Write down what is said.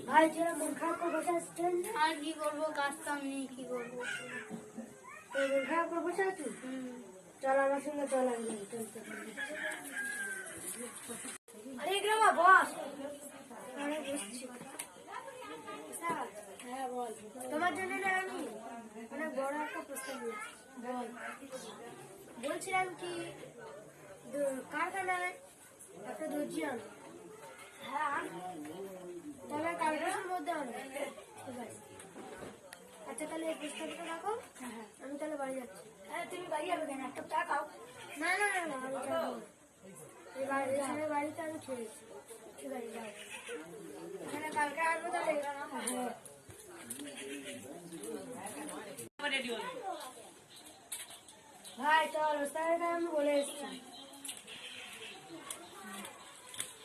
ভাই যেটা মন খারাপ করে বসে আসছেন, আর কি করবো, কাজ কাম নেই, কি করবো। তো মন খারাপ করে বসে আছি। চল আমার সঙ্গে চল, আমি চলতে। আরে গ্রামা বস, আমি বসছি। হ্যাঁ বল, তোমার জন্য না আমি অনেক বড় একটা প্রস্তাব দিয়েছি। বল। বলছিলাম কি কারখানায় একটা দর্জি আনো। হ্যাঁ, তাহলে কালকের মধ্যে আনো। ঠিক আছে, আচ্ছা তাহলে এই প্রস্তাবটা রাখো। হ্যাঁ, আমি তাহলে বাড়ি যাচ্ছি। হ্যাঁ, তুমি বাড়ি যাবে কেন? একটা চা খাও। না না না না, আমি যাবো। এই বাড়িতে আমি খেয়েছি। ঠিক আছে, যাও। এখানে কালকে আসবো তাহলে। হ্যাঁ, ভাই চল, ওস্তাদের আমি বলে এসছি।